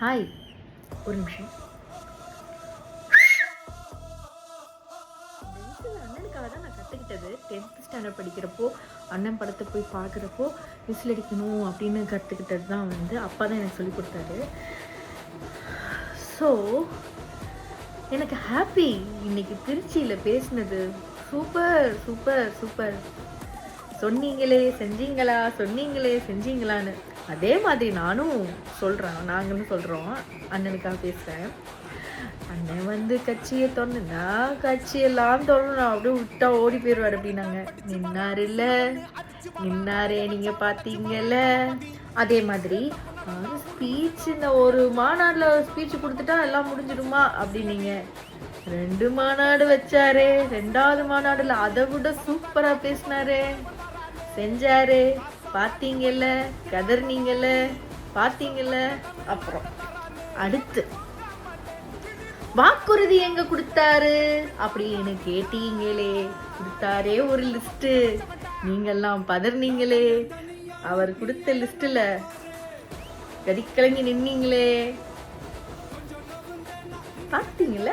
Hi, ஒரு நிமிஷம். அண்ணனுக்காக தான் நான் கற்றுக்கிட்டது. 10th ஸ்டாண்டர்ட் படிக்கிறப்போ அண்ணன் படத்தை போய் பார்க்குறப்போ விசில் அடிக்கணும் அப்படின்னு கற்றுக்கிட்டது தான் அப்பா தான் எனக்கு சொல்லி கொடுத்தாரு. ஸோ எனக்கு ஹாப்பி இன்னைக்கு திருச்சியில் பேசினது. Super super super. சொன்னீங்களே செஞ்சீங்களா, சொன்னீங்களே செஞ்சீங்களான்னு அதே மாதிரி நானும் சொல்கிறேன். நாங்களும் சொல்கிறோம், அண்ணனுக்காக பேசுகிறேன். அண்ணன் கட்சியை தொடர்ந்துனா கட்சியெல்லாம் தொடரணும் அப்படியே விட்டா ஓடி போயிடுவார் அப்படின்னாங்க. நின்னாரு இல்லை, நின்னாரே, நீங்கள் பார்த்தீங்கல்ல. அதே மாதிரி ஸ்பீச், இந்த ஒரு மாநாட்டில் ஸ்பீச் கொடுத்துட்டா எல்லாம் முடிஞ்சிடுமா அப்படின்னீங்க. 2 மாநாடு வச்சாரு. 2வது மாநாடுல அதை விட சூப்பராக பேசினாரு, செஞ்சாரு. பார்த்தீங்கல்ல, கதர்னீங்கல்ல, பார்த்தீங்கல்ல. அப்புறம் அடுத்து வாக்குறுதி எங்க கொடுத்தாரு அப்படின்னு கேட்டீங்களே. கொடுத்தாரே ஒரு லிஸ்ட், நீங்கெல்லாம் பதர்னீங்களே. அவர் கொடுத்த லிஸ்ட்ல கதிக்கலங்கி நின்னீங்களே. பார்த்தீங்கள.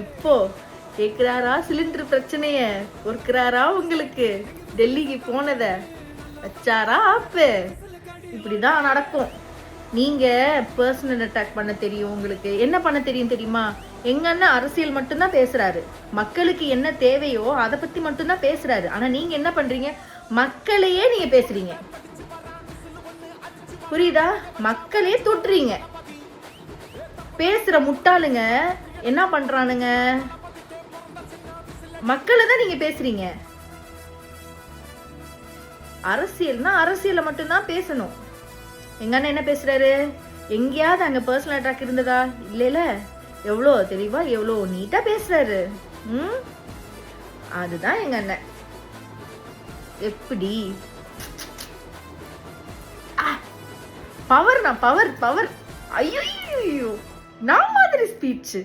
இப்போ கேட்கிறாரா சிலிண்டர் பிரச்சனைய, பொறுக்கிறாரா உங்களுக்கு? டெல்லிக்கு போனத வச்சாரா ஆப்பு? இப்படிதான் நடக்கும். நீங்க பர்சனல் அட்டாக் பண்ண தெரியும், உங்களுக்கு என்ன பண்ண தெரியும் தெரியுமா? எங்க அண்ணன் அரசியல் மட்டும்தான் பேசுறாரு, மக்களுக்கு என்ன தேவையோ அதை பத்தி மட்டும்தான் பேசுறாரு. ஆனா நீங்க என்ன பண்றீங்க? மக்களையே நீங்க பேசுறீங்க, புரியுதா? மக்களே தொட்டுறீங்க. பேசுற முட்டாளுங்க என்ன பண்றானுங்க? மக்களை தான் நீங்க பேசுறீங்க. அரசியல்னா அரசியலை மட்டும்தான் பேசணும். எங்க அண்ணன் என்ன பேசுறாரு? எங்கேயாவது அங்க பர்சனல் அட்டாக் இருந்ததா? இல்ல. எவ்வளோ தெளிவா எவ்வளோ நீட்டா பேசுறாரு. அதுதான் எங்க அண்ணன். எப்படி பவர், நான் பவர் பவர். ஐயோ, நான் மாதிரி ஸ்பீச்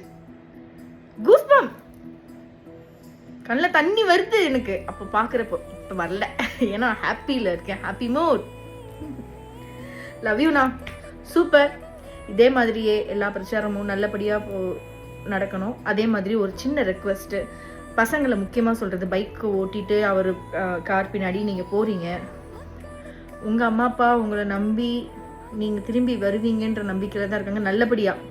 கூஸ்பம், கண்ணில் தண்ணி வருது எனக்கு அப்போ பார்க்குறப்போ. இப்போ வரல, ஏன்னா ஹாப்பியில் இருக்கேன், ஹாப்பி மூட். லவ் யூண்ணா. சூப்பர். இதே மாதிரியே எல்லா பிரச்சாரமும் நல்லபடியாக நடக்கணும். அதே மாதிரி ஒரு சின்ன ரெக்வெஸ்ட்டு, பசங்களை முக்கியமாக சொல்கிறது, பைக்கு ஓட்டிட்டு அவர் கார் பின்னாடி நீங்கள் போகிறீங்க. உங்கள் அம்மா அப்பா உங்களை நம்பி நீங்கள் திரும்பி வருவீங்கன்ற நம்பிக்கையில் தான் இருக்காங்க. நல்லபடியாக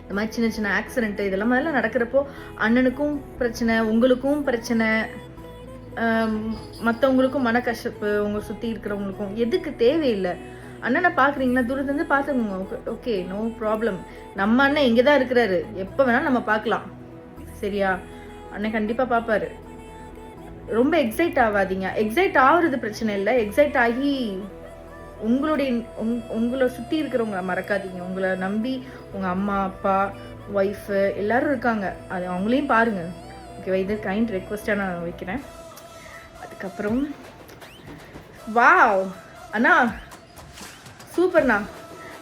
இந்த மாதிரி சின்ன சின்ன ஆக்சிடென்ட்டு இதெல்லாம் முதல்ல நடக்கிறப்போ அண்ணனுக்கும் பிரச்சனை, உங்களுக்கும் பிரச்சனை, மற்றவங்களுக்கும் மன கஷ்டப்பு, உங்களை சுற்றி இருக்கிறவங்களுக்கும் எதுக்கு தேவையில்லை. அண்ணனை பார்க்குறீங்களா, தூரத்துலேருந்து பார்த்துக்கோங்க. Okay, no problem. நம்ம அண்ணன் இங்கே தான் இருக்கிறாரு, எப்போ வேணாலும் நம்ம பார்க்கலாம், சரியா? அண்ணன் கண்டிப்பாக பார்ப்பாரு. ரொம்ப எக்ஸைட் ஆகாதீங்க. எக்ஸைட் ஆகுறது பிரச்சனை இல்லை, எக்ஸைட் ஆகி உங்களை சுற்றி இருக்கிறவங்கள மறக்காதீங்க. உங்களை நம்பி உங்கள் அம்மா அப்பா ஒய்ஃபு எல்லாரும் இருக்காங்க, அது அவங்களையும் பாருங்கள், ஓகேவா? இது கைண்ட் ரெக்வஸ்ட்டாக நான் வைக்கிறேன். அதுக்கப்புறம் வாவ் அண்ணா, சூப்பர்ண்ணா.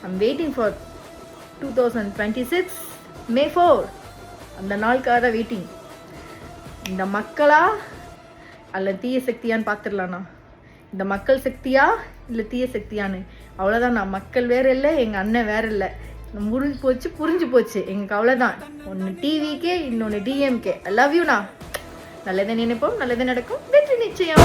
I'm waiting for 2026 May 4. அந்த நாளுக்காக தான் வெயிட்டிங். இந்த மக்களா அல்ல தீய சக்தியான்னு பார்த்துடலாண்ணா. இந்த மக்கள் சக்தியா இல்லை தீய சக்தியான்னு, அவ்வளோதான். நான் மக்கள் வேற இல்லை, எங்கள் அண்ணன் வேற இல்லை. புரிஞ்சு போச்சு எங்களுக்கு, அவ்வளோதான். ஒன்று டிவிக்கே, இன்னொன்று டிஎம்கே. I love யூண்ணா. நல்லதை நினைப்போம், நல்லதை நடக்கும், வெற்றி நிச்சயம்.